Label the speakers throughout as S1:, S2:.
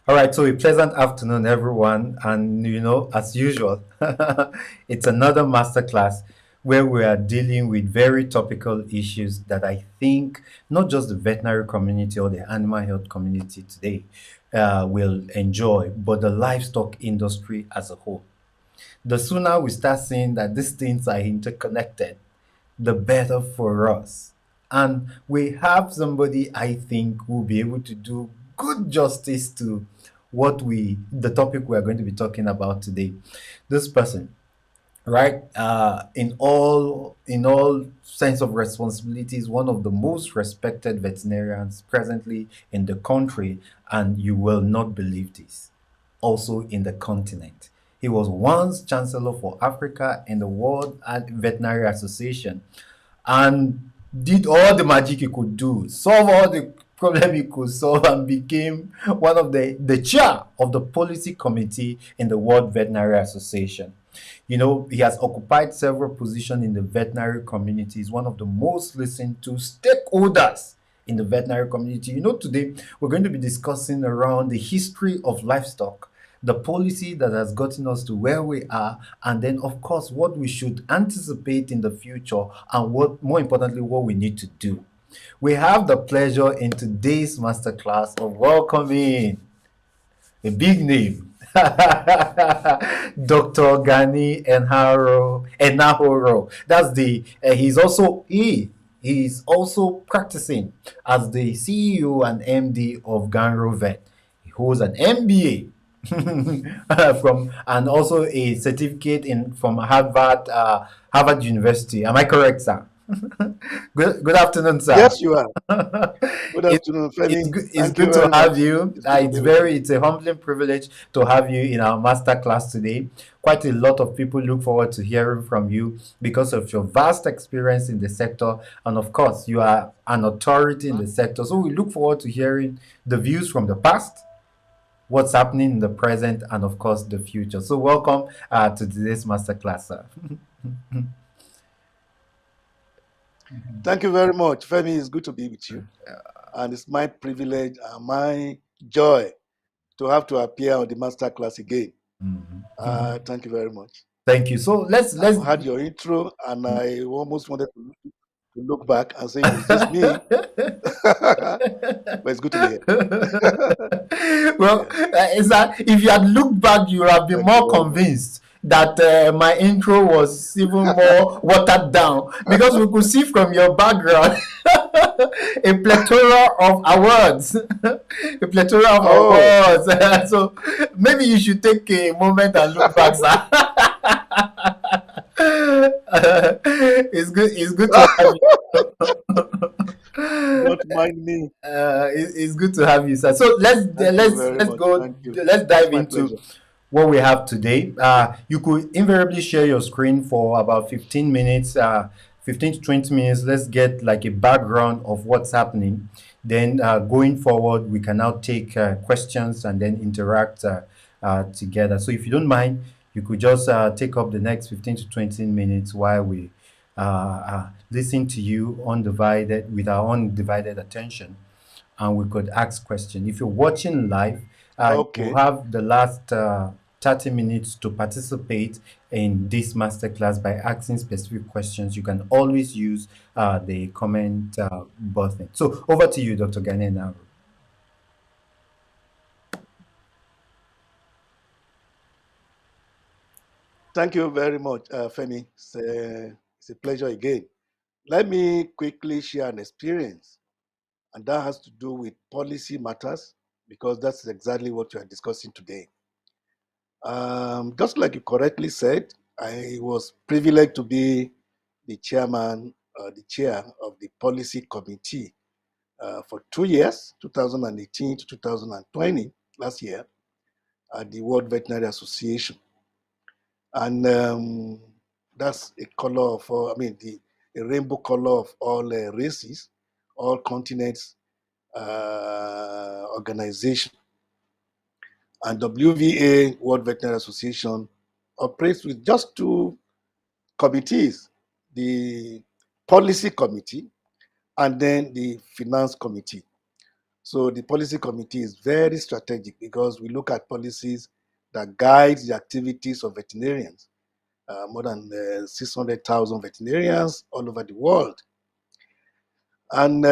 S1: All right, so a pleasant afternoon, everyone. And as usual, it's another masterclass where we are dealing with very topical issues that I think not just the veterinary community or the animal health community today will enjoy, but the livestock industry as a whole. The sooner we start seeing that these things are interconnected, the better for us. And we have somebody I think who will be able to do good justice to the topic we are going to be talking about today. This person, right, in all sense of responsibility, is one of the most respected veterinarians presently in the country, and you will not believe this, also in the continent. He was once chancellor for Africa in the World Veterinary Association, and did all the magic he could do, solve all the problem he could solve, and became one of the chair of the policy committee in the World Veterinary Association. He has occupied several positions in the veterinary community. He's one of the most listened to stakeholders in the veterinary community. Today we're going to be discussing around the history of livestock, the policy that has gotten us to where we are, and then, of course, what we should anticipate in the future, and what, more importantly, what we need to do. We have the pleasure in today's masterclass of welcoming a big name, Dr. Gani Enahoro. That's the he's also practicing as the CEO and MD of Ganro Vet. He holds an MBA from, and also a certificate in from Harvard University. Am I correct, sir? Good afternoon, sir.
S2: Yes, you are. Good
S1: it,
S2: afternoon,
S1: it's
S2: Femi.
S1: good. It's
S2: Thank you
S1: good to
S2: very
S1: have
S2: much.
S1: you.
S2: It's good to be with you.
S1: It's a humbling privilege to have you in our master class today. Quite a lot of people look forward to hearing from you because of your vast experience in the sector, and of course, you are an authority in the sector. So we look forward to hearing the views from the past, what's happening in the present, and of course, the future. So welcome to today's master class, sir.
S2: Thank you very much, Femi. It's good to be with you, and it's my privilege and my joy to have to appear on the master class again.
S1: Mhm.
S2: Thank you very much.
S1: Thank you. So let's
S2: I've had your intro, and I almost wanted to look back and say, "Is this me?" But it's good to be here.
S1: well,
S2: Yes.
S1: is that if you had looked back, you would have been
S2: Thank you
S1: more
S2: very much.
S1: convinced that my intro was even more watered down, because we could see from your background a plethora of awards, a plethora of
S2: Oh,
S1: awards. So maybe you should take a moment and look back, sir. It's good. It's good to have you.
S2: don't mind me.
S1: It's good to have you, sir. So let's
S2: Thank you
S1: let's
S2: very
S1: let's
S2: much.
S1: go.
S2: Thank you.
S1: Let's
S2: It's
S1: dive
S2: my
S1: into
S2: pleasure.
S1: what we have today. You could invariably share your screen for about 15 minutes, 15 to 20 minutes. Let's get like a background of what's happening. Then going forward, we can now take questions and then interact together. So if you don't mind, you could just take up the next 15 to 20 minutes while we listen to you undivided with our undivided attention, and we could ask questions. If you're watching live, you
S2: Okay.
S1: have the last 30 minutes to participate in this masterclass by asking specific questions. You can always use the comment button. So over to you, Dr. Gani now.
S2: Thank you very much, Femi. It's a pleasure again. Let me quickly share an experience, and that has to do with policy matters because that's exactly what we are discussing today. Just like you correctly said, I was privileged to be the the chair of the policy committee for 2 years, 2018 to 2020, last year, at the World Veterinary Association. And that's a color of all, I mean, a rainbow color of all races, all continents, organization. And WVA, World Veterinary Association, operates with just two committees, the policy committee and then the finance committee. So the policy committee is very strategic because we look at policies that guide the activities of veterinarians, more than 600,000 veterinarians all over the world. And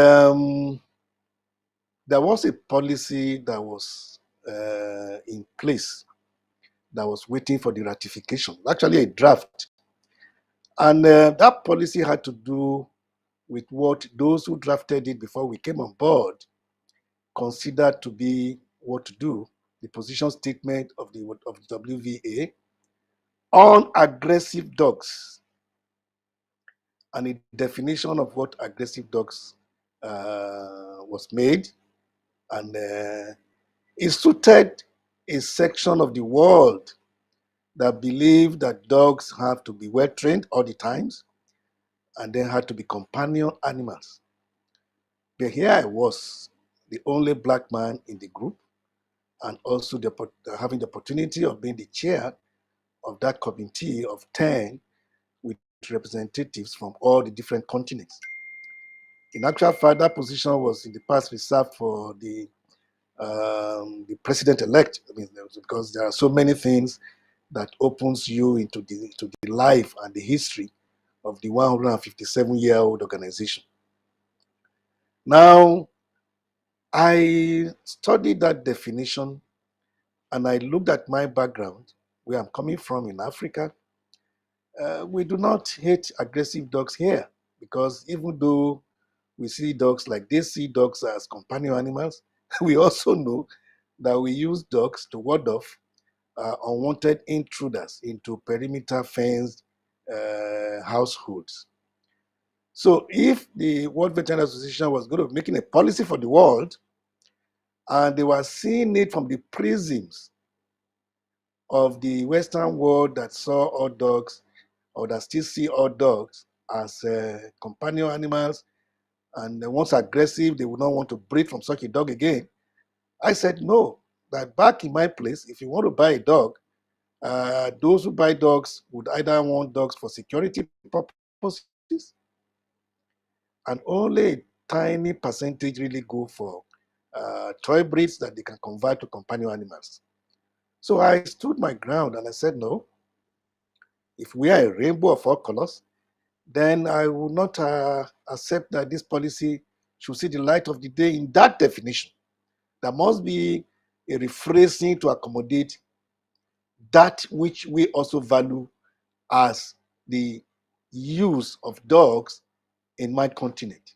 S2: there was a policy that was in place that was waiting for the ratification, actually a draft. And that policy had to do with what those who drafted it before we came on board considered to be what to do, the position statement of the WVA on aggressive dogs and a definition of what aggressive dogs was made. And it suited a section of the world that believed that dogs have to be well trained all the times and then had to be companion animals. But here I was, the only black man in the group, and also having the opportunity of being the chair of that committee of 10 with representatives from all the different continents. In actual fact, that position was in the past reserved for the president-elect. I mean, because there are so many things that opens you into the life and the history of the 157-year-old organization. Now, I studied that definition and I looked at my background, where I'm coming from in Africa. We do not hate aggressive dogs here because even though we see dogs like they see dogs as companion animals, we also know that we use dogs to ward off unwanted intruders into perimeter fenced households. So if the World Veterinary Association was going to be making a policy for the world, and they were seeing it from the prisms of the Western world that saw all dogs, or that still see all dogs as companion animals, and once aggressive, they would not want to breed from such a dog again. I said, no, that back in my place, if you want to buy a dog, those who buy dogs would either want dogs for security purposes, and only a tiny percentage really go for toy breeds that they can convert to companion animals. So I stood my ground and I said, no, if we are a rainbow of all colors, then I will not accept that this policy should see the light of the day in that definition. There must be a rephrasing to accommodate that which we also value as the use of dogs in my continent.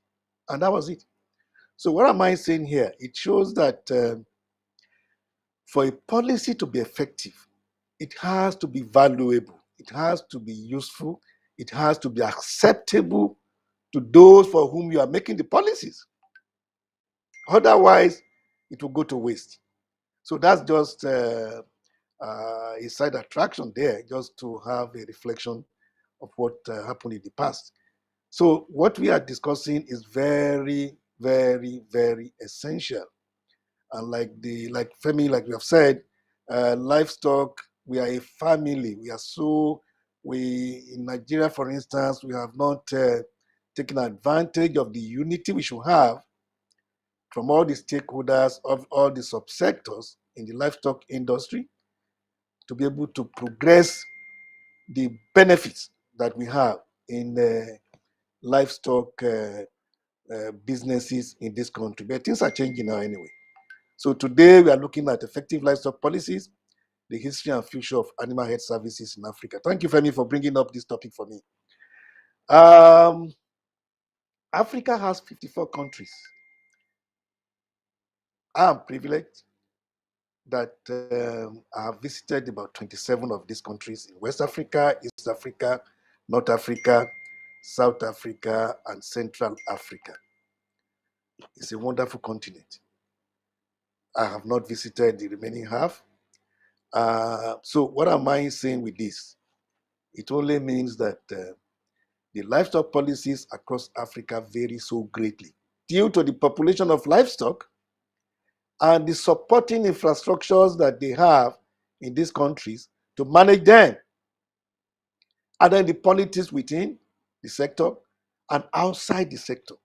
S2: And that was it. So what am I saying here? It shows that for a policy to be effective, it has to be valuable, it has to be useful, it has to be acceptable to those for whom you are making the policies. Otherwise, it will go to waste. So that's just a side attraction there, just to have a reflection of what happened in the past. So what we are discussing is very, very, very essential. And like Femi, like we have said, livestock, we are a family. We in Nigeria, for instance, we have not taken advantage of the unity we should have from all the stakeholders of all the subsectors in the livestock industry to be able to progress the benefits that we have in livestock businesses in this country. But things are changing now anyway. So today we are looking at effective livestock policies, the history and future of animal health services in Africa. Thank you, Femi, for bringing up this topic for me. Africa has 54 countries. I am privileged that I have visited about 27 of these countries in West Africa, East Africa, North Africa, South Africa, and Central Africa. It's a wonderful continent. I have not visited the remaining half. So what am I saying with this? It only means that the livestock policies across Africa vary so greatly due to the population of livestock and the supporting infrastructures that they have in these countries to manage them. And then the politics within the sector and outside the sector.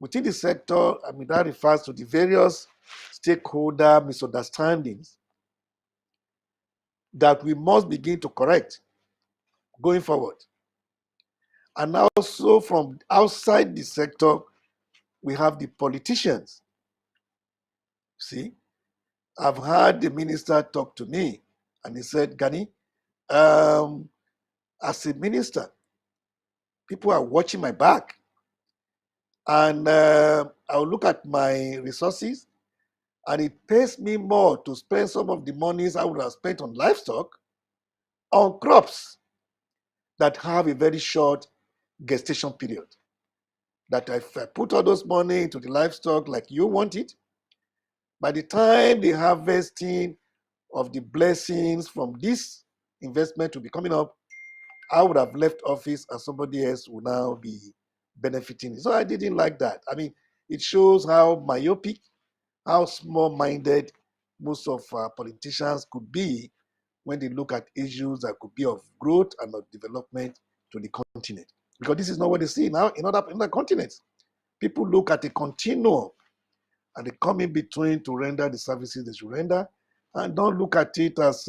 S2: Within the sector, I mean, that refers to the various stakeholder misunderstandings that we must begin to correct going forward. And also from outside the sector, we have the politicians. See, I've heard the minister talk to me and he said, Gani, as a minister, people are watching my back. And I'll look at my resources and it pays me more to spend some of the monies I would have spent on livestock on crops that have a very short gestation period. That if I put all those money into the livestock like you want it, by the time the harvesting of the blessings from this investment will be coming up, I would have left office and somebody else will now be benefiting. So I didn't like that. I mean, it shows how myopic, how small-minded most of our politicians could be when they look at issues that could be of growth and of development to the continent. Because this is not what they see now in other continents. People look at a continuum and they come in between to render the services they should render and don't look at it as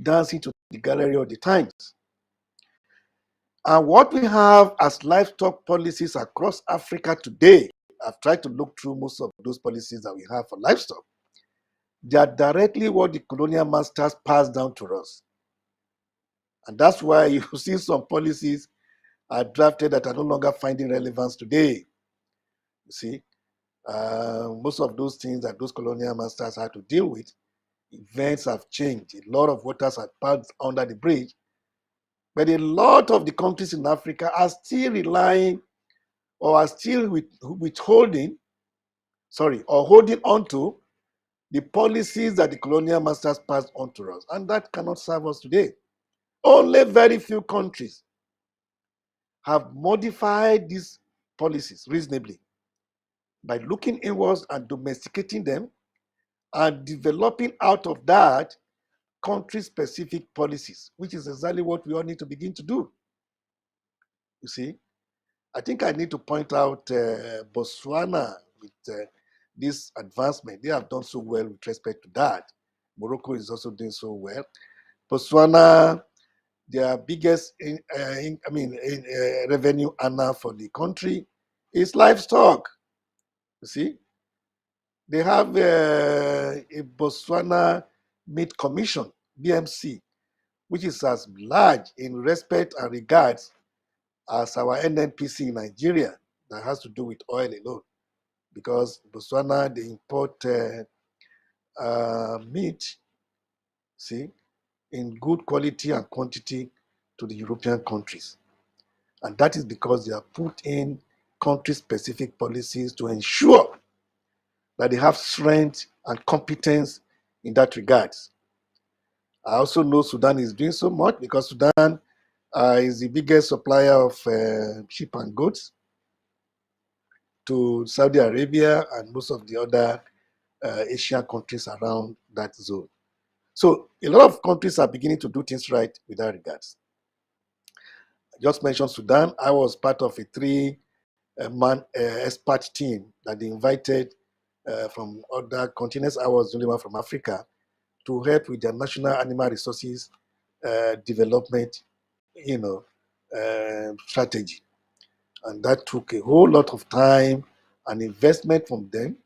S2: dancing to the gallery of the times. And what we have as livestock policies across Africa today, I've tried to look through most of those policies that we have for livestock. They are directly what the colonial masters passed down to us. And that's why you see some policies are drafted that are no longer finding relevance today. You see, most of those things that those colonial masters had to deal with, events have changed. A lot of waters have passed under the bridge. But a lot of the countries in Africa are still relying or are still holding on to the policies that the colonial masters passed on to us. And that cannot serve us today. Only very few countries have modified these policies reasonably by looking inwards and domesticating them and developing out of that country-specific policies, which is exactly what we all need to begin to do. You see, I think I need to point out Botswana with this advancement. They have done so well with respect to that. Morocco is also doing so well. Botswana, their biggest revenue earner for the country is livestock. You see, they have a Botswana Meat Commission, BMC, which is as large in respect and regards as our NNPC in Nigeria that has to do with oil alone. Because Botswana, they import meat, see, in good quality and quantity to the European countries. And that is because they have put in country-specific policies to ensure that they have strength and competence in that regard. I also know Sudan is doing so much because Sudan is the biggest supplier of sheep and goats to Saudi Arabia and most of the other Asian countries around that zone. So a lot of countries are beginning to do things right with that regards. I just mentioned Sudan. I was part of a three-man expert team that they invited from other continents. I was the only one from Africa to help with their national animal resources development, strategy. And that took a whole lot of time and investment from them.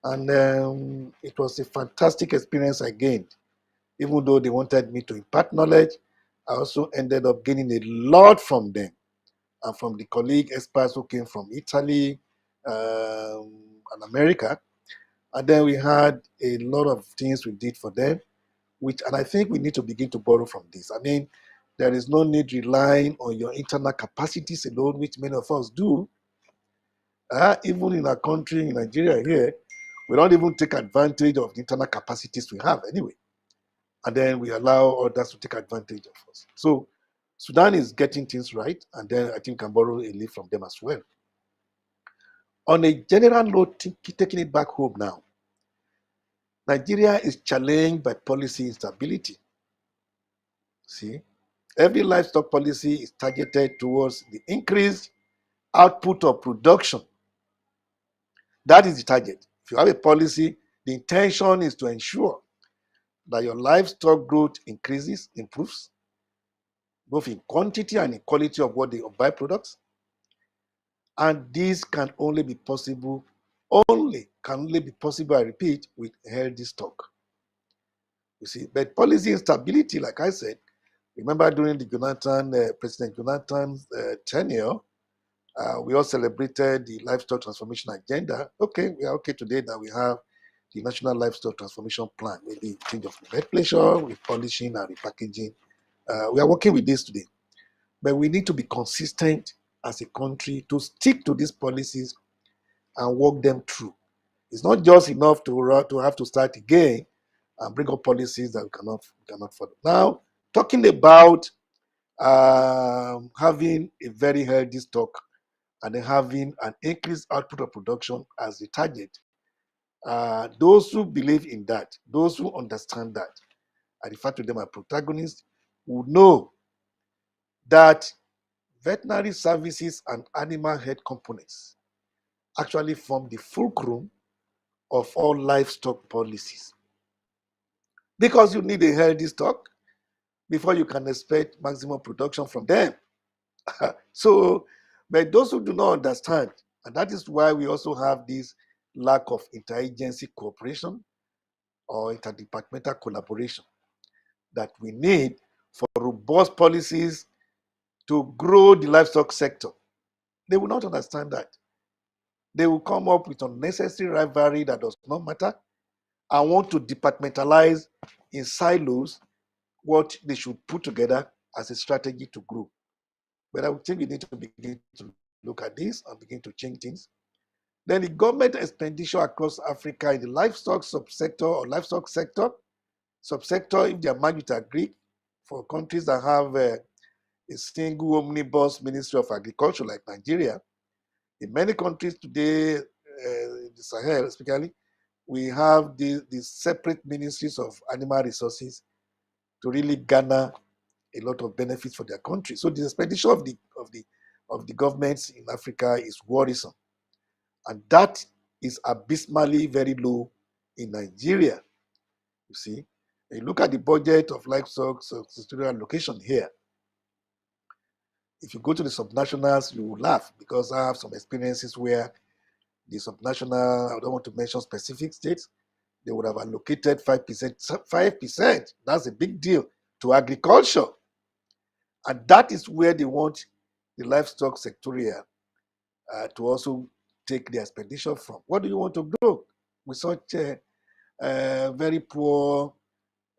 S2: And it was a fantastic experience I gained. Even though they wanted me to impart knowledge, I also ended up gaining a lot from them and from the colleague experts who came from Italy and America. And then we had a lot of things we did for them, and I think we need to begin to borrow from this. I mean, there is no need relying on your internal capacities alone, which many of us do. Even in our country, in Nigeria here, we don't even take advantage of the internal capacities we have anyway. And then we allow others to take advantage of us. So Sudan is getting things right, and then I think we can borrow a leaf from them as well. On a general note, taking it back home now, Nigeria is challenged by policy instability. See, every livestock policy is targeted towards the increased output of production. That is the target. If you have a policy, the intention is to ensure that your livestock growth increases, improves, both in quantity and in quality of what they of byproducts. And this can only be possible, I repeat, with healthy stock. You see, but policy instability, like I said, remember during the President Jonathan's tenure, we all celebrated the livestock transformation agenda. Okay, we are okay today that we have the National Livestock Transformation Plan, maybe change of nomenclature, repolishing and repackaging. We are working with this today. But we need to be consistent as a country to stick to these policies and work them through. It's not just enough to have to start again and bring up policies that we cannot follow. Now, talking about having a very healthy stock and then having an increased output of production as the target, those who believe in that, those who understand that, I refer to them as protagonists, would know that veterinary services and animal health components actually form the fulcrum of all livestock policies. Because you need a healthy stock before you can expect maximum production from them. So, but those who do not understand, and that is why we also have this lack of interagency cooperation or interdepartmental collaboration that we need for robust policies to grow the livestock sector. They will not understand that. They will come up with unnecessary rivalry that does not matter and want to departmentalize in silos what they should put together as a strategy to grow. But I think we need to begin to look at this and begin to change things. Then the government expenditure across Africa in the livestock subsector or livestock sector, subsector, if they are managed to agree, for countries that have a single omnibus ministry of agriculture like Nigeria, in many countries today, the Sahel especially, we have these separate ministries of animal resources to really garner a lot of benefits for their country. So the expenditure of the governments in Africa is worrisome, and that is abysmally very low in Nigeria. You see, when you look at the budget of livestock sectorial allocation here, if you go to the subnationals, you will laugh, because I have some experiences where the subnational, I don't want to mention specific states, they would have allocated 5%. 5%, that's a big deal to agriculture. And that is where they want the livestock sectorial to also take their expenditure from. What do you want to grow with such very poor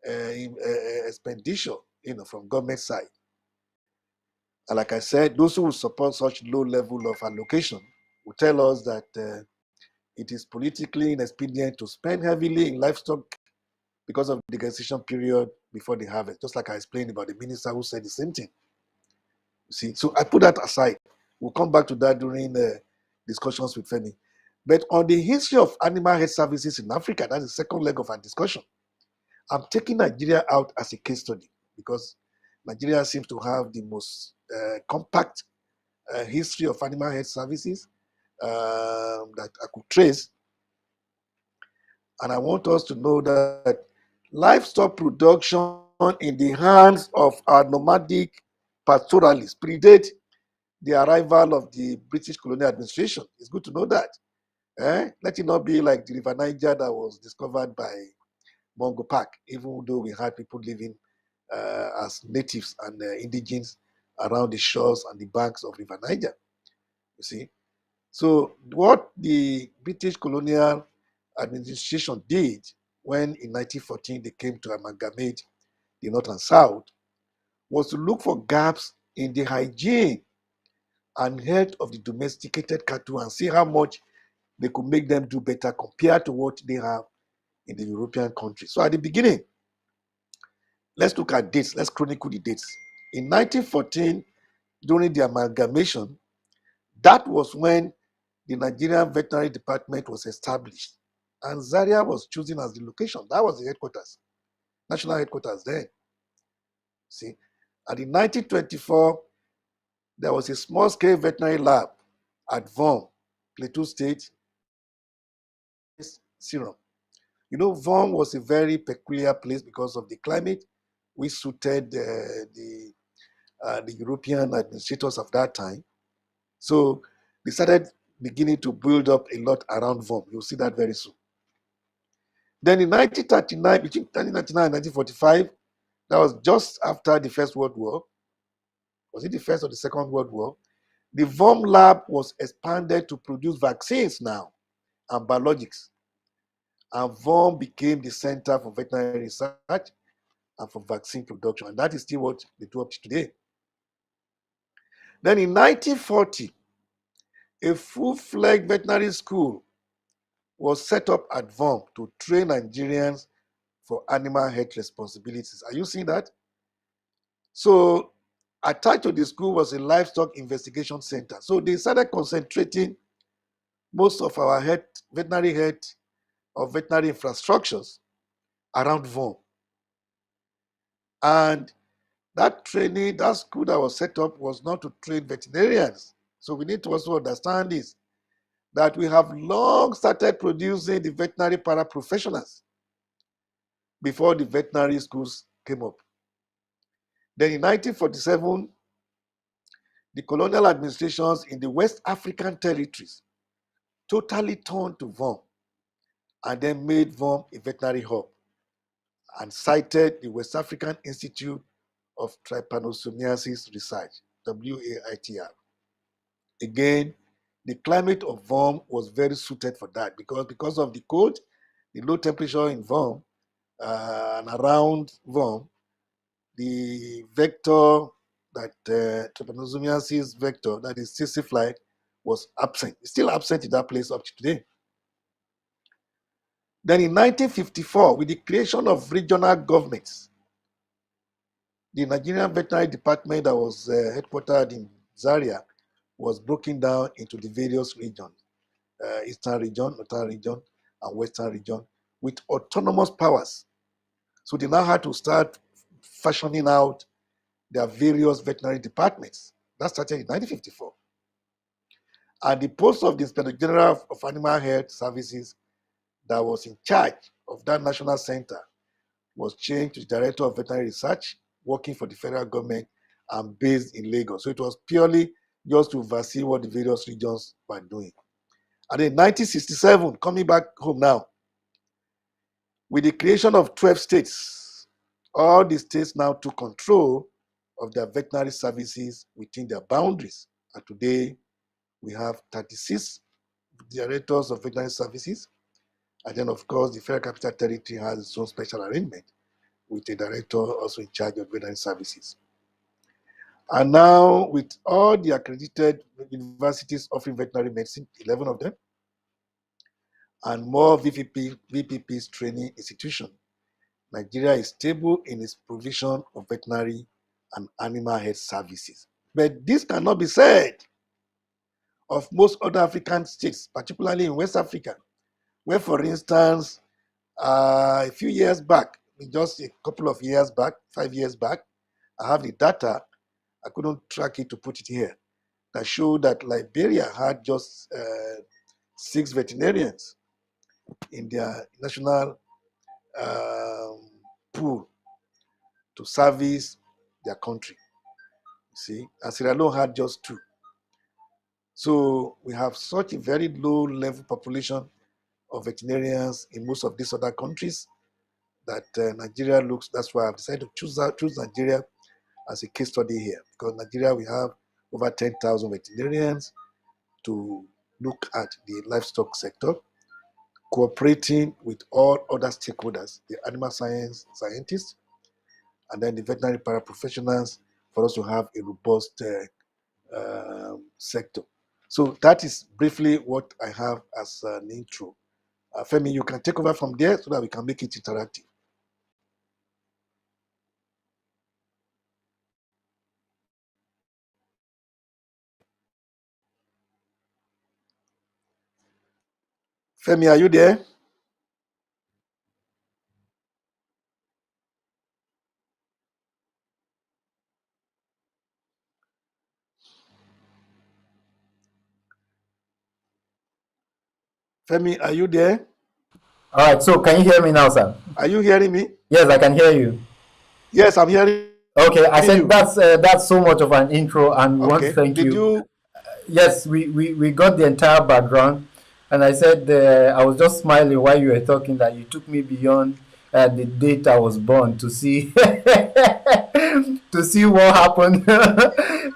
S2: expenditure, from government side? And like I said, those who will support such low level of allocation will tell us that it is politically inexpedient to spend heavily in livestock because of the gestation period before the harvest. Just like I explained about the minister who said the same thing. You see, so I put that aside. We'll come back to that during the discussions with Femi. But on the history of animal health services in Africa, that's the second leg of our discussion. I'm taking Nigeria out as a case study because Nigeria seems to have the most compact history of animal health services that I could trace. And I want us to know that livestock production in the hands of our nomadic pastoralists predate the arrival of the British colonial administration. It's good to know that. Let it not be like the River Niger that was discovered by Mungo Park, even though we had people living as natives and indigenes around the shores and the banks of River Niger. You see? So what the British colonial administration did when in 1914 they came to amalgamate the North and South was to look for gaps in the hygiene and health of the domesticated cattle and see how much they could make them do better compared to what they have in the European countries. So at the beginning, let's look at dates. Let's chronicle the dates. In 1914, during the amalgamation, that was when the Nigerian Veterinary Department was established. And Zaria was chosen as the location. That was the headquarters, national headquarters then. See, and in 1924, there was a small-scale veterinary lab at VOM, Plateau State, serum. You know, VOM was a very peculiar place because of the climate, which suited the European administrators of that time. So they started beginning to build up a lot around VOM. You'll see that very soon. Then in 1939, between 1939 and 1945, that was just after the First World War. Was it the First or the Second World War? The VOM lab was expanded to produce vaccines now and biologics. And VOM became the center for veterinary research and for vaccine production. And that is still what they do up to today. Then in 1940, a full-fledged veterinary school was set up at VOM to train Nigerians for animal health responsibilities. Are you seeing that? So attached to the school was a livestock investigation center. So they started concentrating most of our veterinary health or veterinary infrastructures around VOM. And that training, that school that was set up was not to train veterinarians. So we need to also understand this, that we have long started producing the veterinary paraprofessionals before the veterinary schools came up. Then in 1947, the colonial administrations in the West African territories totally turned to VOM and then made VOM a veterinary hub and cited the West African Institute of Trypanosomiasis Research, WAITR. Again, the climate of VOM was very suited for that because of the cold, the low temperature in VOM and around VOM, the vector that trypanosomiasis vector, that is tsetse fly, was absent. It's still absent in that place up to today. Then in 1954, with the creation of regional governments, the Nigerian Veterinary Department that was headquartered in Zaria was broken down into the various regions, Eastern region, Northern region, and Western region, with autonomous powers. So they now had to start fashioning out their various veterinary departments. That started in 1954. And the post of the Inspector General of Animal Health Services that was in charge of that national center was changed to Director of Veterinary Research, working for the federal government and based in Lagos. So it was purely just to oversee what the various regions were doing. And in 1967, coming back home now, with the creation of 12 states, all the states now took control of their veterinary services within their boundaries. And today, we have 36 directors of veterinary services. And then, of course, the Federal Capital Territory has its own special arrangement with a director also in charge of veterinary services. And now, with all the accredited universities offering veterinary medicine, 11 of them, and more VPPs training institutions, Nigeria is stable in its provision of veterinary and animal health services. But this cannot be said of most other African states, particularly in West Africa, where, for instance, a few years back, just a couple of years back, 5 years back, I have the data, I couldn't track it to put it here, that showed that Liberia had just 6 veterinarians in their national pool to service their country. You see, and Sierra Leone had just 2. So we have such a very low level population of veterinarians in most of these other countries that Nigeria looks, that's why I've decided to choose Nigeria as a case study here. Because Nigeria, we have over 10,000 veterinarians to look at the livestock sector, cooperating with all other stakeholders, the animal scientists, and then the veterinary paraprofessionals for us to have a robust sector. So that is briefly what I have as an intro. Femi, you can take over from there so that we can make it interactive. Femi, are you there? Femi, are you there?
S1: All right, so can you hear me now, sir?
S2: Are you hearing me?
S1: Yes, I can hear you.
S2: Yes, I'm hearing
S1: Okay, I said
S2: you.
S1: that's so much of an intro, and we want to
S2: Okay.
S1: thank
S2: Did
S1: you.
S2: you?
S1: Yes, we got the entire background, and I said I was just smiling while you were talking that you took me beyond the date I was born to see to see what happened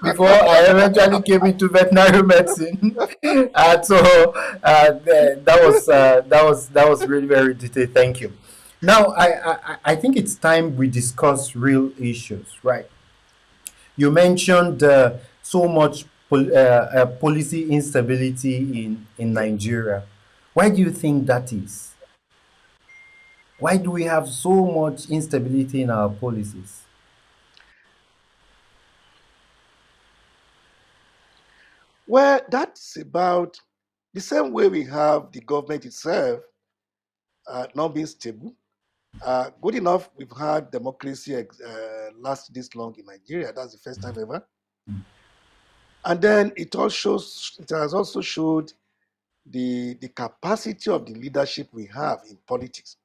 S1: before I eventually came into veterinary medicine. That was really very detailed. Thank you. Now I think it's time we discuss real issues, right? You mentioned so much policy instability in
S2: Yeah.
S1: Nigeria. Why do you think that is? Why do we have so much instability in our policies?
S2: Well, that's about the same way we have the government itself not being stable. Good enough, we've had democracy last this long in Nigeria. That's the first time ever. And then it has also showed the capacity of the leadership we have in politics.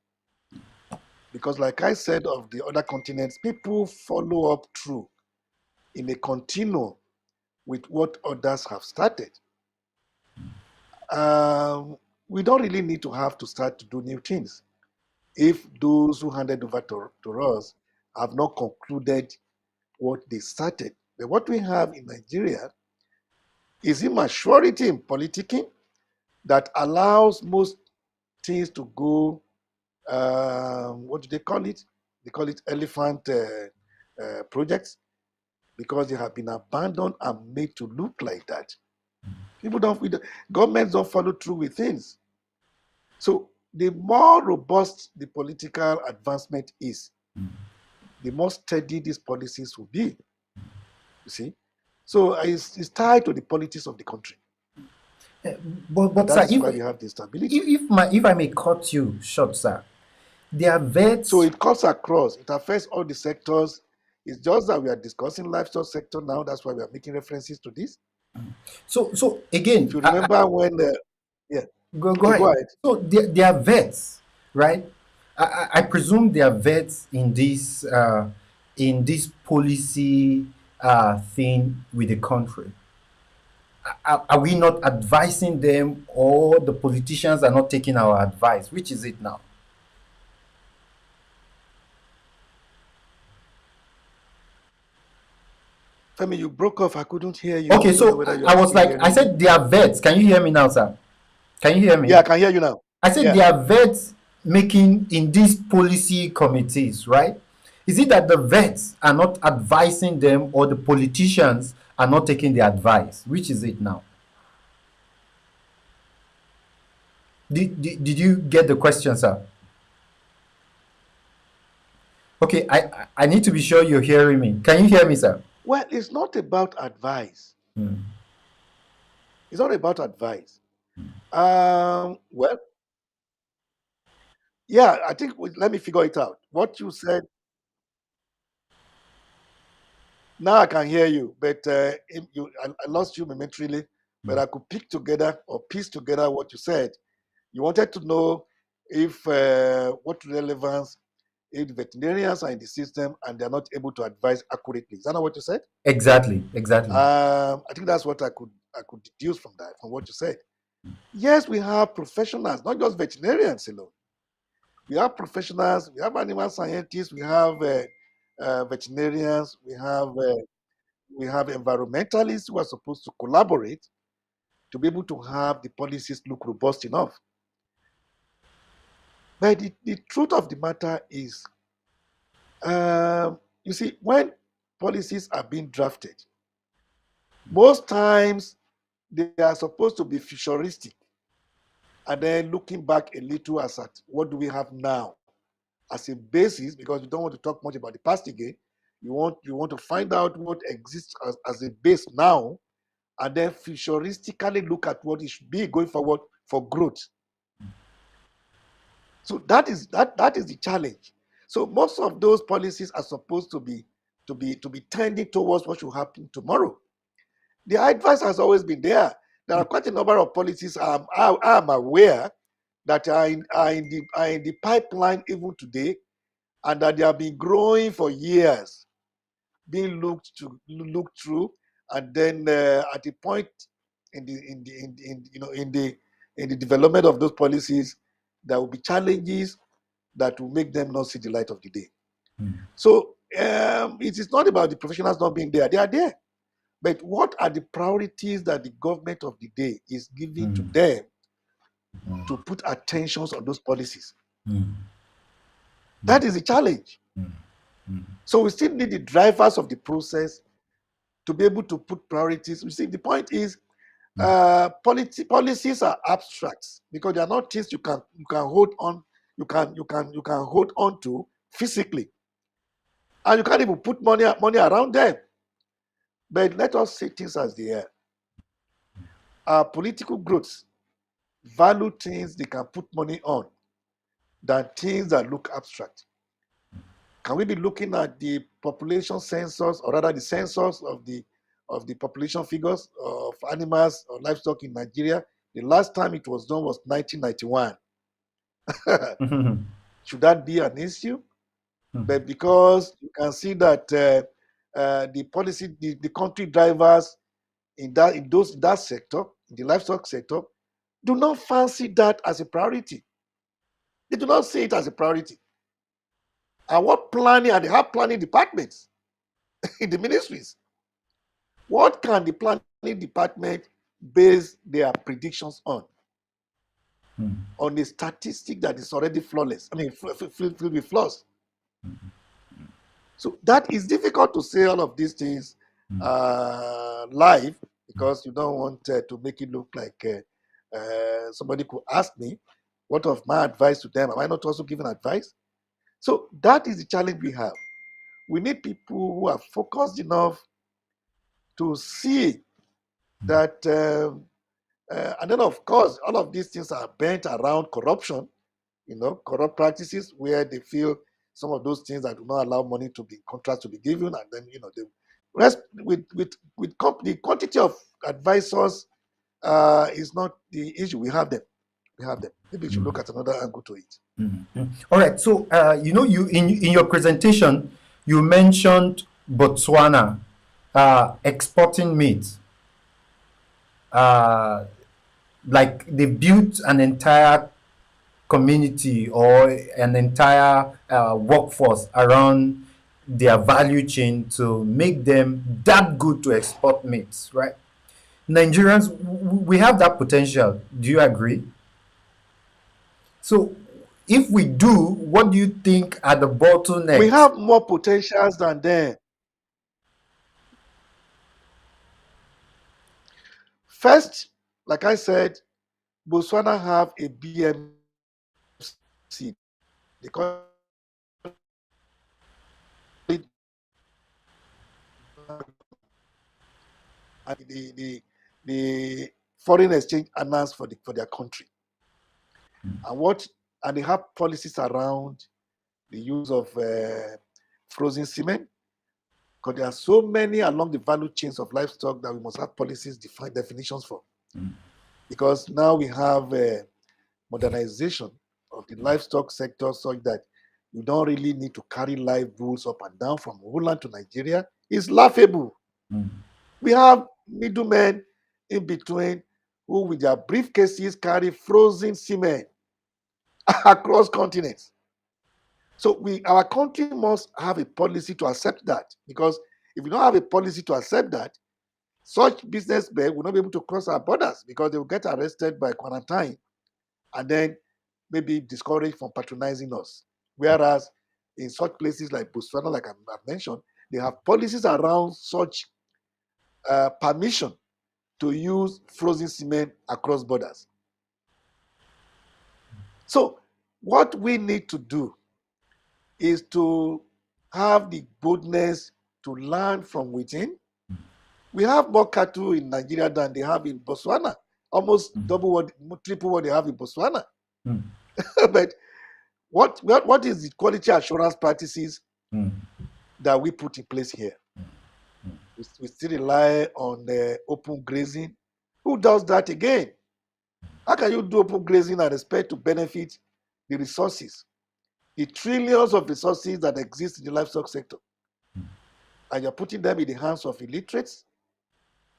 S2: Because, like I said, of the other continents, people follow up through in a continuum with what others have started. Um, we don't really need to have to start to do new things if those who handed over to us have not concluded what they started. But what we have in Nigeria is immaturity in politicking that allows most things to go, what do they call it? They call it elephant projects because they have been abandoned and made to look like that. People don't, governments don't follow through with things. So the more robust the political advancement is, the more steady these policies will be. You see? So it's tied to the politics of the country. And
S1: But
S2: that
S1: sir,
S2: is why we have the stability.
S1: if I may cut you short, sir, there are
S2: So
S1: vets.
S2: it cuts across, it affects all the sectors. It's just that we are discussing livestock sector now. That's why we are making references to this.
S1: So
S2: If
S1: again,
S2: you remember when, yeah,
S1: go
S2: okay, go
S1: ahead.
S2: ahead.
S1: So there are vets, right? I presume there are vets in this policy thing with the country. Are we not advising them, or the politicians are not taking our advice? Which is it now?
S2: Femi, you broke off. I couldn't hear you. I
S1: Okay,
S2: don't know
S1: so
S2: whether you
S1: I
S2: are
S1: was
S2: still
S1: like, I
S2: hearing me.
S1: said there are vets. Can you hear me now, sir? Can you hear
S2: Yeah,
S1: me?
S2: I can hear you now.
S1: I said
S2: Yeah.
S1: there are vets making in these policy committees, right? Is it that the vets are not advising them, or the politicians are not taking the advice? Which is it now? Did you get the question, sir? Okay, I need to be sure you're hearing me. Can you hear me, sir?
S2: Well, it's not about advice. It's not about advice. Well, yeah, I think let me figure it out. What you said, now I can hear you, but I lost you momentarily, but I could pick together or piece together what you said. You wanted to know if what relevance if veterinarians are in the system and they're not able to advise accurately. Is that not what you said?
S1: Exactly, exactly.
S2: I think that's what I could deduce from that, from what you said. Yes, we have professionals, not just veterinarians alone. We have professionals, we have animal scientists, we have veterinarians, we have environmentalists who are supposed to collaborate to be able to have the policies look robust enough. But the truth of the matter is, you see, when policies are being drafted, most times they are supposed to be futuristic and then looking back a little as at what do we have now as a basis, because you don't want to talk much about the past again. You want to find out what exists as a base now, and then futuristically look at what it should be going forward for growth. So that is the challenge. So most of those policies are supposed to be tending towards what should happen tomorrow. The advice has always been there. There are quite a number of policies I'm aware that are in the pipeline even today, and that they have been growing for years, being looked through, and then at a point in the development of those policies, there will be challenges that will make them not see the light of the day. So it is not about the professionals not being there; they are there. But what are the priorities that the government of the day is giving to them to put attentions on those policies? That is the challenge. So we still need the drivers of the process to be able to put priorities. You see, the point is, policies are abstract because they are not things you can hold on, you can hold on to physically, and you can't even put money around them. But let us see things as they are. Our political groups value things they can put money on than things that look abstract. Can we be looking at the population census, or rather the census of the population figures of animals or livestock in Nigeria? The last time it was done was 1991. Should that be an issue? But because you can see that the policy, the country drivers in that sector, in the livestock sector, do not fancy that as a priority. They do not see it as a priority. And what planning, and they have planning departments in the ministries. What can the planning department base their predictions on? On a statistic that is already flawless. I mean, filled with flaws. So that is difficult to say all of these things live, because you don't want to make it look like somebody could ask me, what of my advice to them? Am I not also giving advice? So that is the challenge we have. We need people who are focused enough to see that, and then of course, all of these things are bent around corruption, corrupt practices where they feel some of those things that do not allow money to be contracts to be given, and then they rest with the quantity of advisors is not the issue. We have them. Maybe we should look at another angle to it.
S1: All right. So you in your presentation you mentioned Botswana exporting meat. Like they built an entire community or an entire workforce around their value chain to make them that good to export meats, right? Nigerians, we have that potential. Do you agree? So, if we do, what do you think are the bottlenecks?
S2: We have more potentials than them. First, like I said, Botswana have a BMC. They call it, and the foreign exchange announced for their country. And they have policies around the use of frozen semen, because there are so many along the value chains of livestock that we must have policies, definitions for. Because now we have modernization of the livestock sector, such that you don't really need to carry live bulls up and down from Holland to Nigeria. It's laughable. We have middlemen in between who, with their briefcases, carry frozen semen across continents. So our country must have a policy to accept that, because if we don't have a policy to accept that, such businessmen will not be able to cross our borders, because they will get arrested by quarantine and then maybe discouraged from patronizing us. Whereas in such places like Botswana, like I've mentioned, they have policies around such permission to use frozen semen across borders. So what we need to do is to have the boldness to learn from within. We have more cattle in Nigeria than they have in Botswana, almost triple what they have in Botswana. But what is the quality assurance practices that we put in place here? We still rely on open grazing. Who does that again? How can you do open grazing and expect to benefit the resources, the trillions of resources that exist in the livestock sector? And you're putting them in the hands of illiterates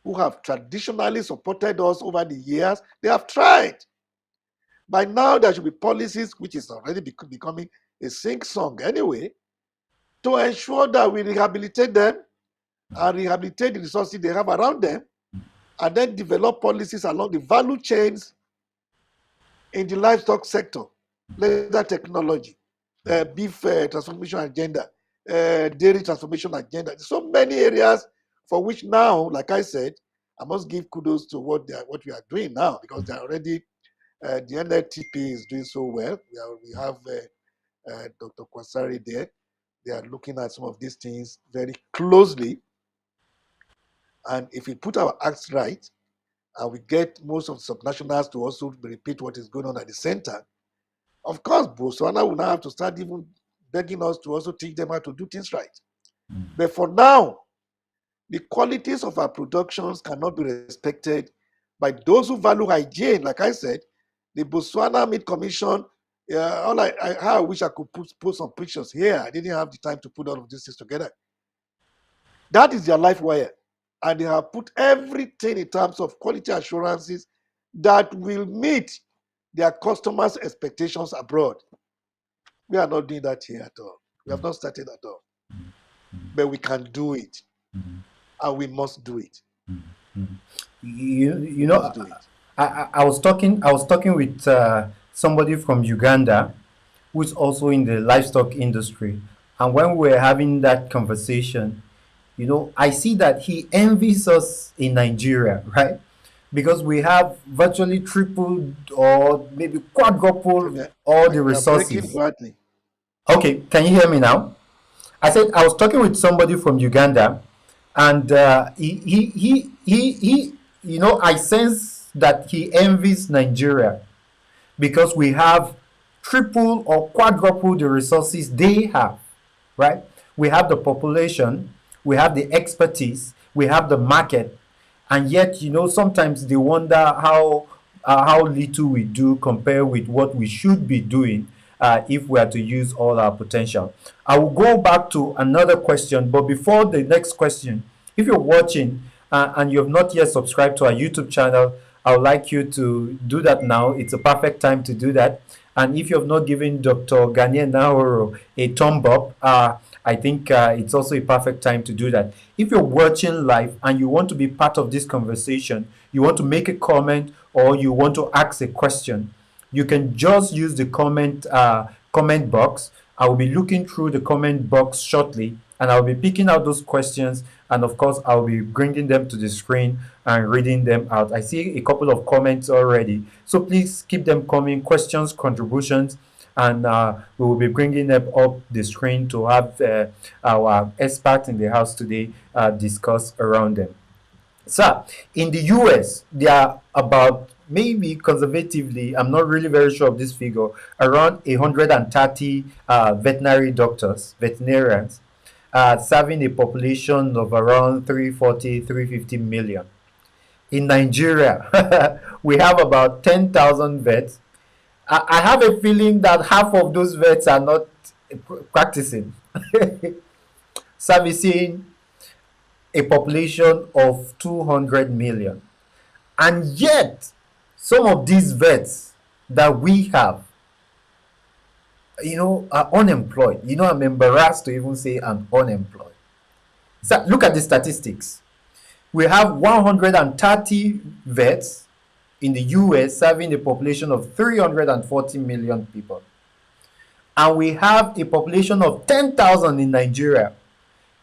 S2: who have traditionally supported us over the years. They have tried. By now, there should be policies, which is already becoming a sing song anyway, to ensure that we rehabilitate them and rehabilitate the resources they have around them, and then develop policies along the value chains in the livestock sector, leather technology, beef transformation agenda, dairy transformation agenda. So many areas for which now, like I said, I must give kudos to what we are doing now, because they are already, the NLTP is doing so well. We have Dr. Kwasari there. They are looking at some of these things very closely. And if we put our acts right, and we get most of the subnationals to also repeat what is going on at the center, of course, Botswana will now have to start even begging us to also teach them how to do things right. But for now, the qualities of our productions cannot be respected by those who value hygiene. Like I said, the Botswana Meat Commission, I wish I could put some pictures here. I didn't have the time to put all of these things together. That is their life wire. And they have put everything in terms of quality assurances that will meet their customers' expectations abroad. We are not doing that here at all. We have not started at all. But we can do it. And we must do it.
S1: You know, I was talking with somebody from Uganda who's also in the livestock industry, and when we were having that conversation, you know, I see that he envies us in Nigeria, right? Because we have virtually tripled or maybe quadrupled all the resources. Okay, can you hear me now? I said I was talking with somebody from Uganda, and you know, I sense that he envies Nigeria because we have triple or quadruple the resources they have, right? We have the population, we have the expertise, we have the market, and yet, you know, sometimes they wonder how little we do compared with what we should be doing if we are to use all our potential. I will go back to another question, but before the next question, if you're watching and you have not yet subscribed to our YouTube channel, I would like you to do that now. It's a perfect time to do that. And if you have not given Dr. Gani Enahoro a thumb up, I think it's also a perfect time to do that. If you're watching live and you want to be part of this conversation, you want to make a comment or you want to ask a question, you can just use the comment box. I will be looking through the comment box shortly, and I'll be picking out those questions, and of course I'll be bringing them to the screen and reading them out. I see a couple of comments already, so please keep them coming, questions, contributions, and we will be bringing them up the screen to have our experts in the house today discuss around them. So in the US, there are about, maybe conservatively, I'm not really very sure of this figure, around 130 veterinary doctors, veterinarians, serving a population of around 340, 350 million. In Nigeria, we have about 10,000 vets. I have a feeling that half of those vets are not practicing, servicing a population of 200 million. And yet, some of these vets that we have, you know, are unemployed. You know, I'm embarrassed to even say I'm unemployed. So look at the statistics. We have 130 vets in the US serving a population of 340 million people. And we have a population of 10,000 in Nigeria,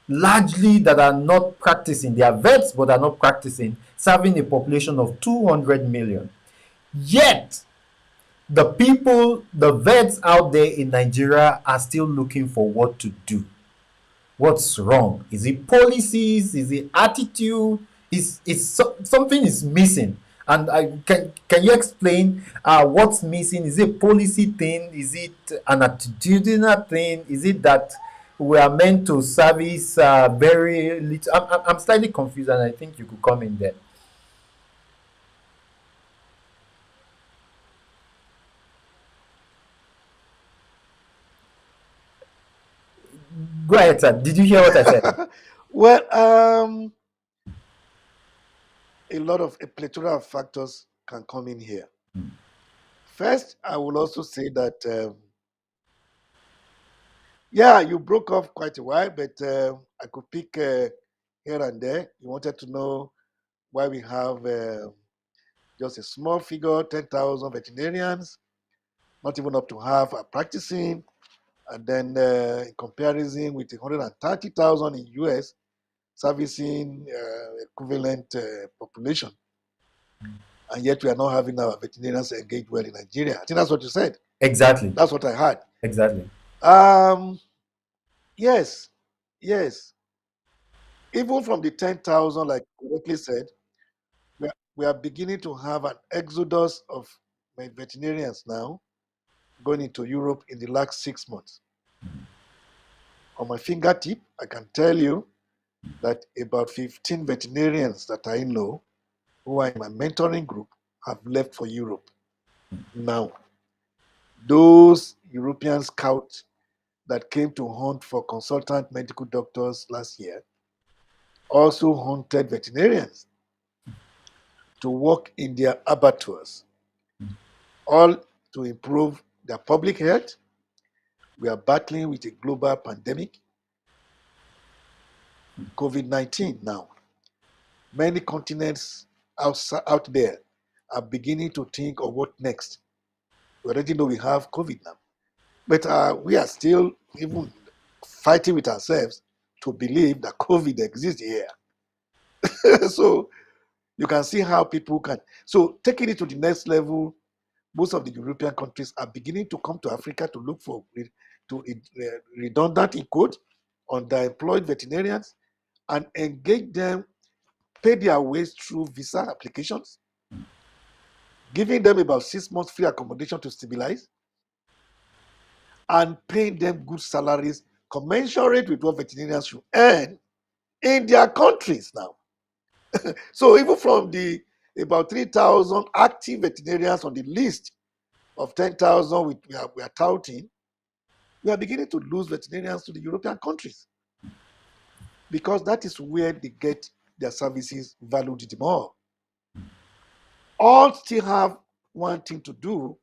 S1: largely that are not practicing. They are vets, but are not practicing, serving a population of 200 million. Yet, the vets out there in Nigeria are still looking for what to do. What's wrong? Is it policies? Is it attitude? Something is missing? And can you explain what's missing? Is it a policy thing? Is it an attitudinal thing? Is it that we are meant to service very little? I'm slightly confused, and I think you could come in there. Go ahead, sir. Did you hear what I said?
S2: Well, a plethora of factors can come in here. First, I will also say that, yeah, you broke off quite a while, but I could pick here and there. You wanted to know why we have just a small figure, 10,000 veterinarians, not even up to half are practicing. And then in comparison with 130,000 in US, servicing equivalent population. And yet we are not having our veterinarians engaged well in Nigeria. I think that's what you said.
S1: Exactly.
S2: That's what I heard.
S1: Exactly.
S2: Yes, yes. Even from the 10,000, like you correctly said, we are beginning to have an exodus of veterinarians now going into Europe in the last 6 months. On my fingertip, I can tell you that about 15 veterinarians that I know who are in my mentoring group have left for Europe. Now, those European scouts that came to hunt for consultant medical doctors last year also hunted veterinarians to work in their abattoirs, all to improve their public health. We are battling with a global pandemic, COVID-19 now. Many continents out there are beginning to think of what next. We already know we have COVID now, but we are still even fighting with ourselves to believe that COVID exists here. So you can see how people can. So taking it to the next level, most of the European countries are beginning to come to Africa to look for redundant in quote underemployed veterinarians and engage them, pay their ways through visa applications, giving them about 6 months free accommodation to stabilize, and paying them good salaries commensurate with what veterinarians should earn in their countries now. So even from the about 3,000 active veterinarians on the list of 10,000 we are touting, we are beginning to lose veterinarians to the European countries because that is where they get their services valued the more. All still have one thing to do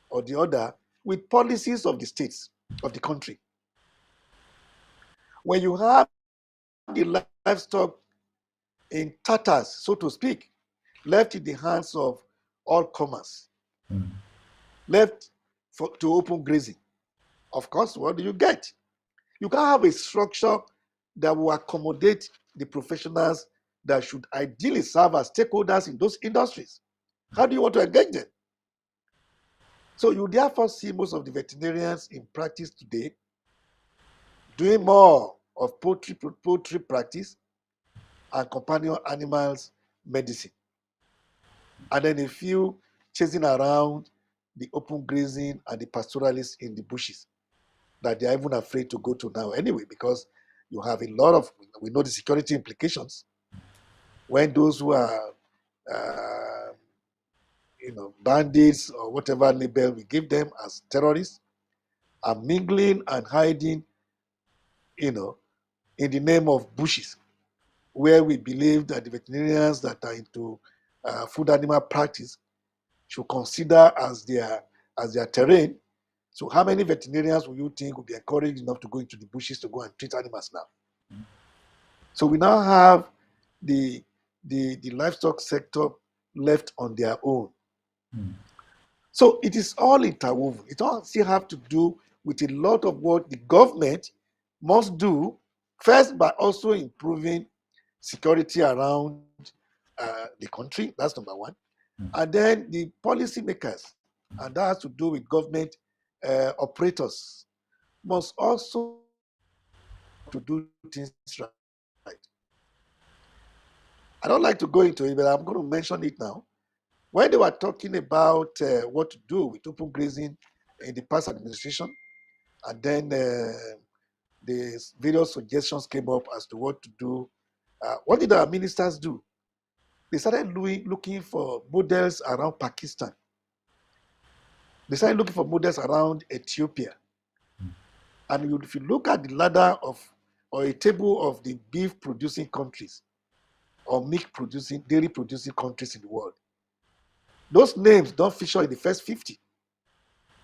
S2: or the other with policies of the states of the country. When you have the livestock in tatters, so to speak, left in the hands of all comers, left to open grazing, of course, what do you get? You can have a structure that will accommodate the professionals that should ideally serve as stakeholders in those industries. How do you want to engage them? So you therefore see most of the veterinarians in practice today doing more of poultry practice and companion animals medicine. And then a few chasing around the open grazing and the pastoralists in the bushes that they're even afraid to go to now anyway, because you have a lot of, we know the security implications when those who are, uh, bandits or whatever label we give them as terrorists are mingling and hiding, in the name of bushes, where we believe that the veterinarians that are into food animal practice should consider as their terrain. So how many veterinarians will you think will be encouraged enough to go into the bushes to go and treat animals now? So we now have the livestock sector left on their own. So it is all interwoven. It all still have to do with a lot of what the government must do, first by also improving security around the country. That's number one. And then the policymakers, and that has to do with government operators, must also to do things right. I don't like to go into it, but I'm going to mention it now. When they were talking about what to do with open grazing in the past administration, and then the various suggestions came up as to what to do. What did our ministers do? They started looking for models around Pakistan. They started looking for models around Ethiopia. And if you look at the ladder of or a table of the beef producing countries or milk producing, dairy producing countries in the world. Those names don't feature in the first 50.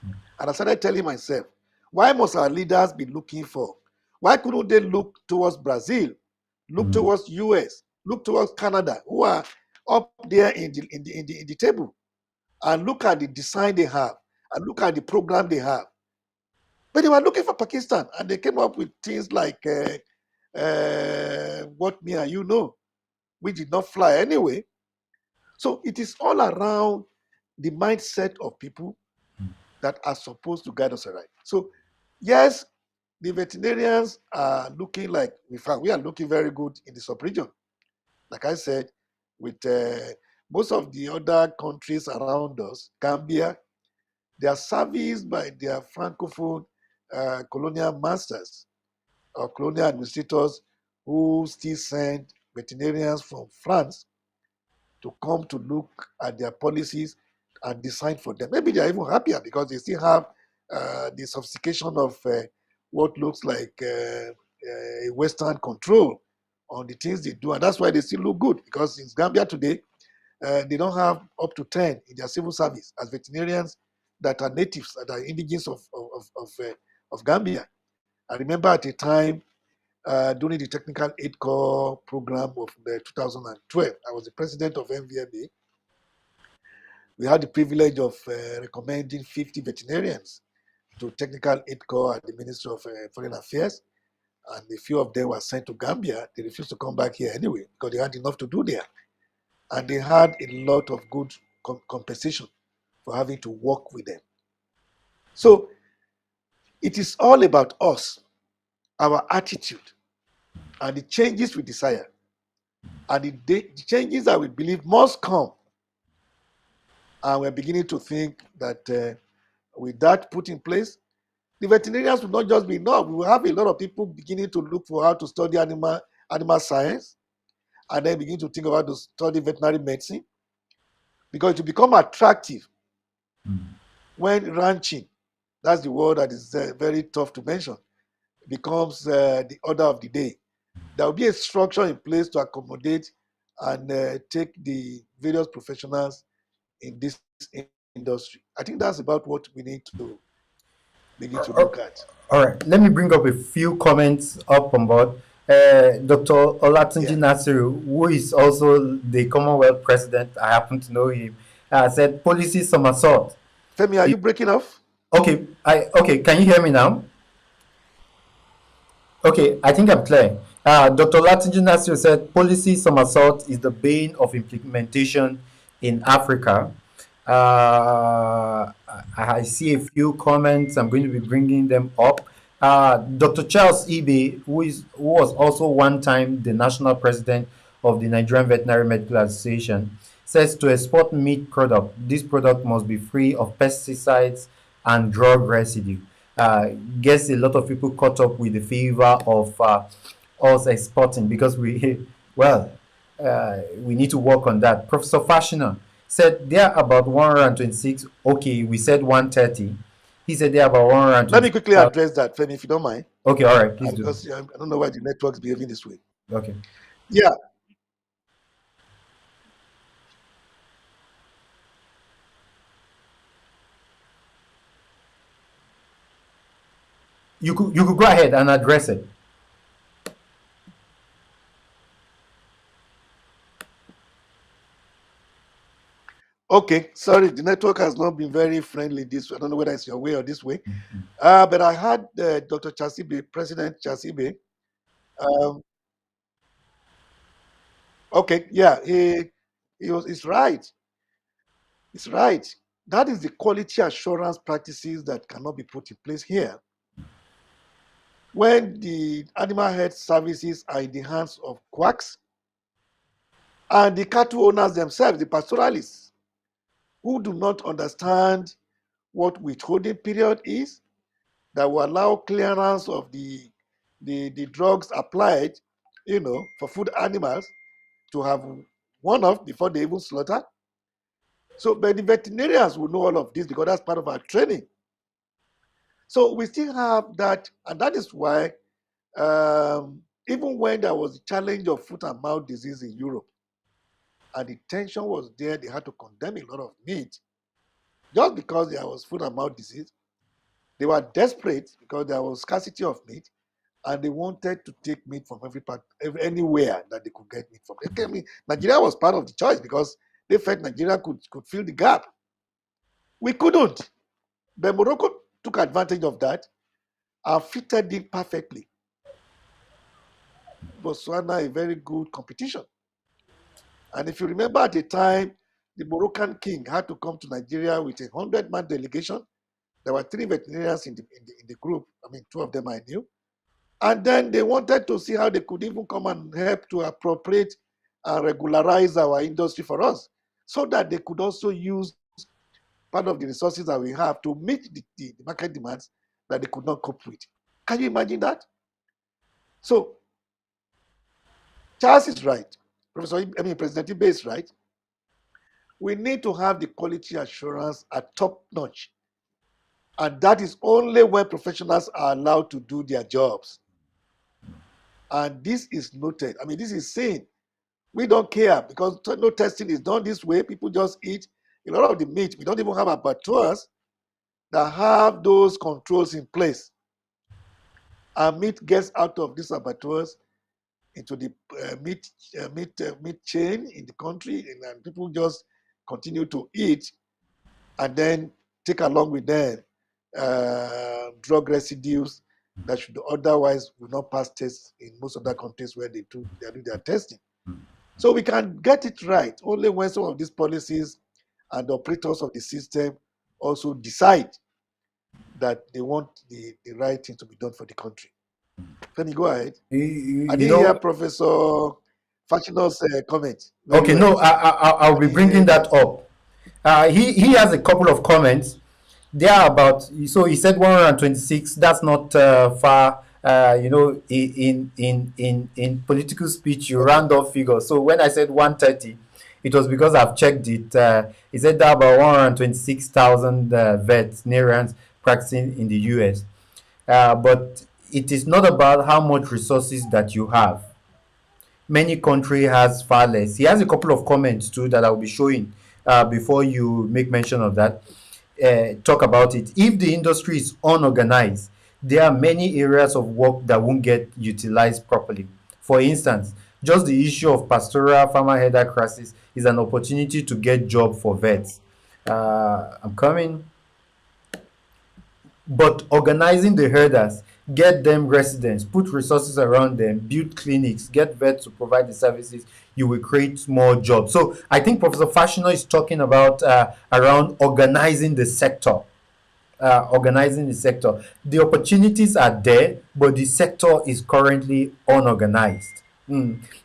S2: And I started telling myself, why must our leaders be looking for? Why couldn't they look towards Brazil, look towards US, look towards Canada, who are up there in the table, and look at the design they have, and look at the program they have? But they were looking for Pakistan, and they came up with things like what me and you know, which did not fly anyway. So it is all around the mindset of people that are supposed to guide us right. So, yes, the veterinarians are looking like, in fact, we are looking very good in the sub-region. Like I said, with most of the other countries around us, Gambia, they are serviced by their francophone colonial masters or colonial administrators who still send veterinarians from France to come to look at their policies and decide for them. Maybe they are even happier because they still have the sophistication of what looks like a Western control on the things they do. And that's why they still look good, because in Gambia today, they don't have up to 10 in their civil service as veterinarians that are natives, that are indigenous of Gambia. I remember at a time during the Technical Aid Corps program of 2012, I was the president of MVMA. We had the privilege of recommending 50 veterinarians to Technical Aid Corps at the Ministry of Foreign Affairs, and a few of them were sent to Gambia. They refused to come back here anyway because they had enough to do there. And they had a lot of good compensation for having to work with them. So it is all about us, our attitude, and the changes we desire, and the changes that we believe must come. And we're beginning to think that with that put in place, the veterinarians will not just be enough. We will have a lot of people beginning to look for how to study animal science, and then begin to think about to study veterinary medicine, because it will become attractive when ranching, that's the word that is very tough to mention, becomes the order of the day. There will be a structure in place to accommodate and take the various professionals in this industry. I think that's about what we need to begin to look at.
S1: All right, let me bring up a few comments up on board. Dr. Olatunji
S2: Yeah.
S1: Nasiru, who is also the Commonwealth president, I happen to know him, said policy somersault.
S2: Femi, are you breaking off?
S1: Okay, can you hear me now? Okay, I think I'm clear. Dr. Olatunji Nasiru said policy somersault is the bane of implementation in Africa. I see a few comments. I'm going to be bringing them up. Dr. Charles Ibe, who was also one time the national president of the Nigerian Veterinary Medical Association, says to export meat product, this product must be free of pesticides and drug residue. Guess a lot of people caught up with the fever of us exporting because we need to work on that. Professor Fashioner said they are about 126. Okay, we said 130. He said they are about 120.
S2: Let me quickly address that, Femi, if you don't mind.
S1: Okay, all right, please do.
S2: Because I don't know why the network's behaving this way.
S1: Okay.
S2: Yeah.
S1: You could go ahead and address it.
S2: Okay, sorry, the network has not been very friendly this way. I don't know whether it's your way or this way. But I had Dr. Chasibe, President Chasibe. Okay, yeah, he's right. It's right. That is the quality assurance practices that cannot be put in place here. When the animal health services are in the hands of quacks and the cattle owners themselves, the pastoralists, who do not understand what withholding period is, that will allow clearance of the drugs applied, for food animals to have one off before they even slaughter. So, but the veterinarians will know all of this because that's part of our training. So we still have that, and that is why Even when there was a challenge of foot and mouth disease in Europe, and the tension was there, they had to condemn a lot of meat just because there was foot and mouth disease. They were desperate because there was scarcity of meat, and they wanted to take meat from every part, anywhere that they could get meat from. I mean, Nigeria was part of the choice because they felt Nigeria could fill the gap. We couldn't. But Morocco took advantage of that and fitted in perfectly. Botswana, a very good competition. And if you remember at the time, the Moroccan king had to come to Nigeria with a 100-man delegation. There were 3 veterinarians in the group. I mean, 2 of them I knew. And then they wanted to see how they could even come and help to appropriate and regularize our industry for us, so that they could also use part of the resources that we have to meet the market demands that they could not cope with. Can you imagine that? So Charles is right. President Ibe is right. We need to have the quality assurance at top notch. And that is only when professionals are allowed to do their jobs. And this is noted. I mean, this is seen. We don't care because no testing is done this way. People just eat a lot of the meat. We don't even have abattoirs that have those controls in place. And meat gets out of these abattoirs into the meat chain in the country, and people just continue to eat, and then take along with them drug residues that should otherwise will not pass tests in most other countries where they do their testing. So we can get it right only when some of these policies and the operators of the system also decide that they want the right thing to be done for the country. Can you go ahead? I
S1: You
S2: didn't hear
S1: know,
S2: Professor Fachino's comment very
S1: okay,
S2: well.
S1: no, I'll
S2: I
S1: be
S2: didn't hear
S1: bringing
S2: that.
S1: that up. He has a couple of comments. They are about, so he said 126. That's not far. In political speech, you
S2: Okay.
S1: round off figures. So when I said 130, it was because I've checked it. He said that about 126,000 veterinarians practicing in the US. But it is not about how much resources that you have. Many country has far less. He has a couple of comments too that I'll be showing before you make mention of that. Talk about it. If the industry is unorganized, there are many areas of work that won't get utilized properly. For instance, just the issue of pastoral farmer header crisis is an opportunity to get job for vets. I'm coming. But organizing the herders, get them residents, put resources around them, build clinics, get vets to provide the services, you will create more jobs. So I think Professor Fashino is talking about around organizing the sector. Organizing the sector. The opportunities are there, but the sector is currently unorganized.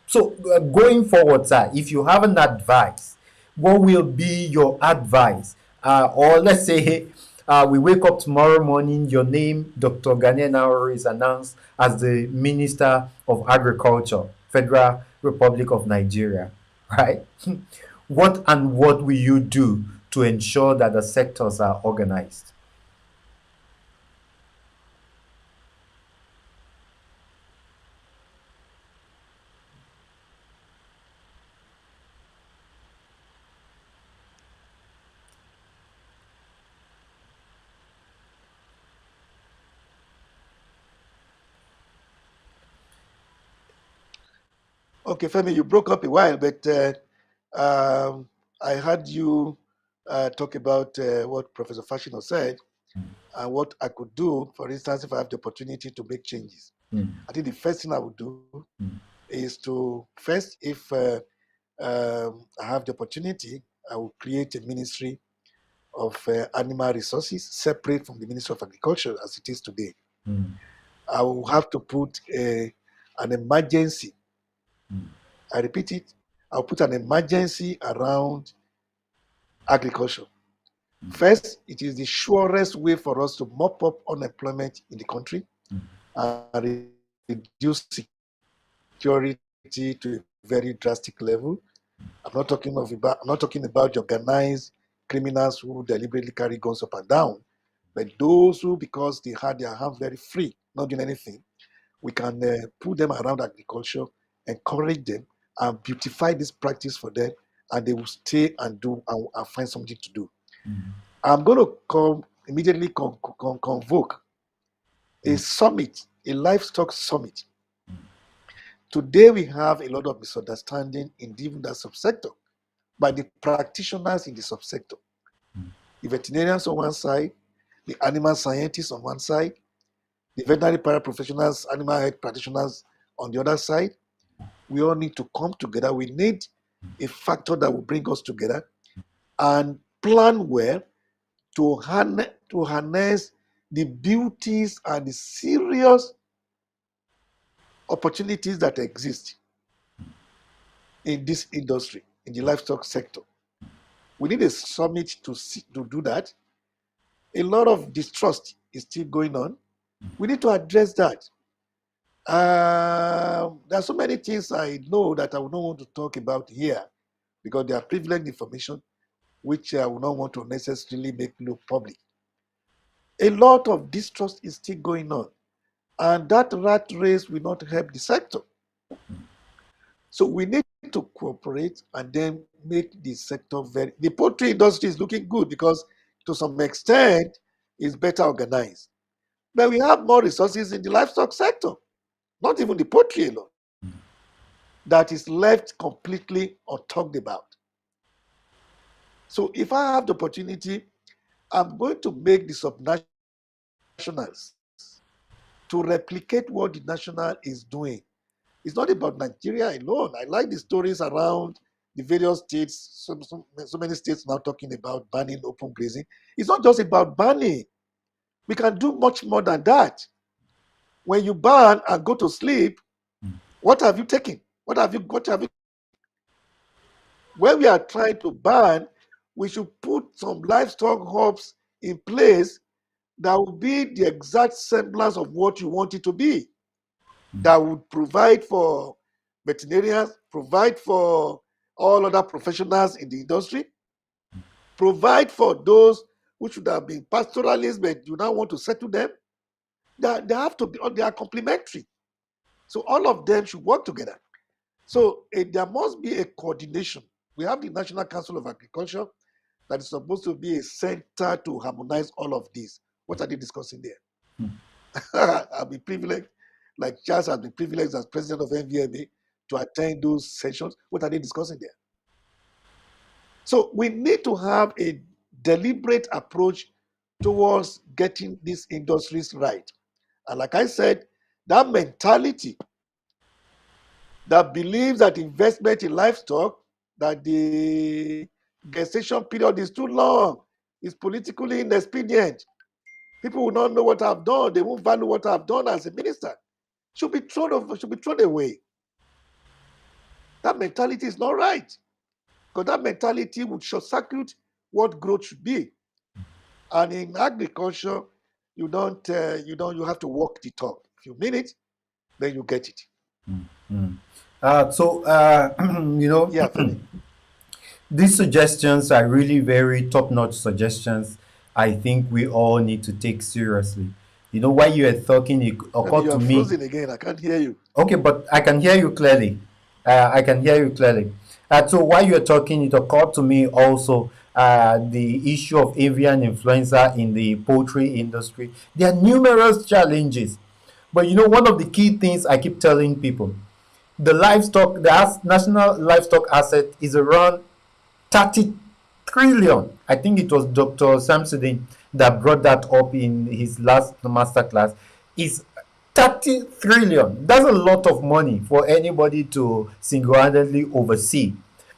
S1: So going forward, sir, if you have an advice, what will be your advice? Or let's say we wake up tomorrow morning, your name, Dr. Gani Enahoro, is announced as the Minister of Agriculture, Federal Republic of Nigeria, right? What will you do to ensure that the sectors are organized?
S2: Okay, Femi, you broke up a while, but I heard you talk about what Professor Fashino said and what I could do, for instance, if I have the opportunity to make changes. I think the first thing I would do is to first, if I have the opportunity, I will create a ministry of animal resources separate from the Ministry of Agriculture as it is today. I will have to put an emergency. I repeat it. I'll put an emergency around agriculture. First, it is the surest way for us to mop up unemployment in the country and reduce security to a very drastic level. I'm not talking about the organized criminals who deliberately carry guns up and down, but those who, because they had their hands very free, not doing anything, we can put them around agriculture, encourage them, and beautify this practice for them, and they will stay and do and find something to do. I'm going to immediately convoke a summit, a livestock summit. Today we have a lot of misunderstanding in even that subsector by the practitioners in the subsector. The veterinarians on one side, the animal scientists on one side, the veterinary paraprofessionals, animal health practitioners on the other side. We all need to come together. We need a factor that will bring us together and plan well to harness the beauties and the serious opportunities that exist in this industry, in the livestock sector. We need a summit to do that. A lot of distrust is still going on. We need to address that. There are so many things I know that I would not want to talk about here because they are privileged information which I would not want to necessarily make look public. A lot of distrust is still going on, and that rat race will not help the sector. So we need to cooperate and then make the sector the poultry industry is looking good because to some extent it's better organized. But we have more resources in the livestock sector, not even the poultry alone, that is left completely untalked about. So if I have the opportunity, I'm going to make the subnationals to replicate what the national is doing. It's not about Nigeria alone. I like the stories around the various states, so many states now talking about banning open grazing. It's not just about banning. We can do much more than that. When you ban and go to sleep, what have you taken? What have you? When we are trying to ban, we should put some livestock hubs in place that will be the exact semblance of what you want it to be. That would provide for veterinarians, provide for all other professionals in the industry, provide for those who should have been pastoralists but you now want to settle them. They have to be, they are complementary. So all of them should work together. So there must be a coordination. We have the National Council of Agriculture that is supposed to be a center to harmonize all of this. What are they discussing there? I'll be privileged, like Charles has been privileged as president of NVMA to attend those sessions. What are they discussing there? So we need to have a deliberate approach towards getting these industries right. And like I said, that mentality that believes that investment in livestock, that the gestation period is too long, is politically inexpedient. People will not know what I've done. They won't value what I've done as a minister. Should be thrown away. That mentality is not right. Because that mentality would short circuit what growth should be. And in agriculture, you have to walk the talk. If you mean it, then you get it. Yeah, Femi.
S1: These suggestions are really very top-notch suggestions. I think we all need to take seriously. While you were talking, it occurred
S2: You
S1: to
S2: are
S1: me.
S2: frozen again. I can't hear you.
S1: Okay, but I can hear you clearly. So while you're talking, it occurred to me also the issue of avian influenza in the poultry industry. There are numerous challenges, but one of the key things I keep telling people, the national livestock asset is around 30 trillion. I think it was Dr. Samsudin that brought that up in his last masterclass. Is 30 trillion. That's a lot of money for anybody to single-handedly oversee.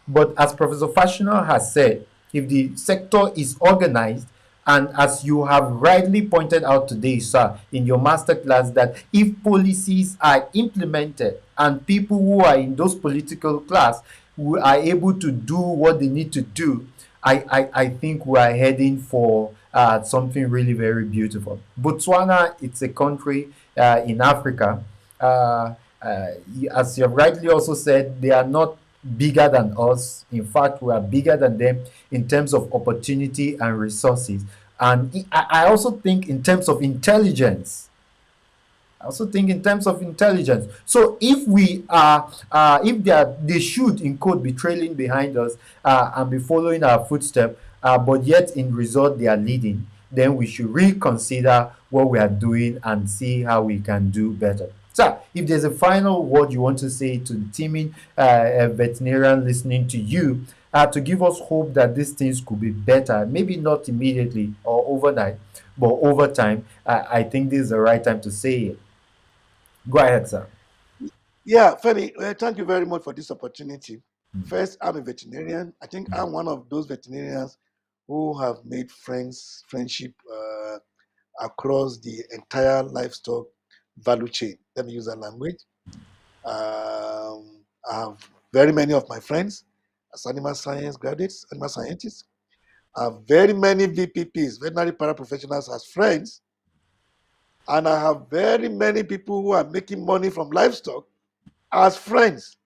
S1: But as Professor Fashional has said, if the sector is organized, and as you have rightly pointed out today, sir, in your masterclass, that if policies are implemented and people who are in those political class who are able to do what they need to do, I think we are heading for something really very beautiful. Botswana, it's a country in Africa. As you have rightly also said, they are not bigger than us. In fact, we are bigger than them in terms of opportunity and resources. And I also think in terms of intelligence, I also think in terms of intelligence. So if we are, if they should in code be trailing behind us and be following our footsteps, but yet in result they are leading, then we should reconsider what we are doing and see how we can do better. So, if there's a final word you want to say to the teaming veterinarian listening to you, to give us hope that these things could be better, maybe not immediately or overnight, but over time, I think this is the right time to say it. Go ahead, sir.
S2: Yeah, Femi, thank you very much for this opportunity. First, I'm a veterinarian. I think I'm one of those veterinarians who have made friendship across the entire livestock value chain. Let me use that language. I have very many of my friends as animal science graduates, animal scientists. I have very many VPPs, veterinary paraprofessionals, as friends. And I have very many people who are making money from livestock as friends.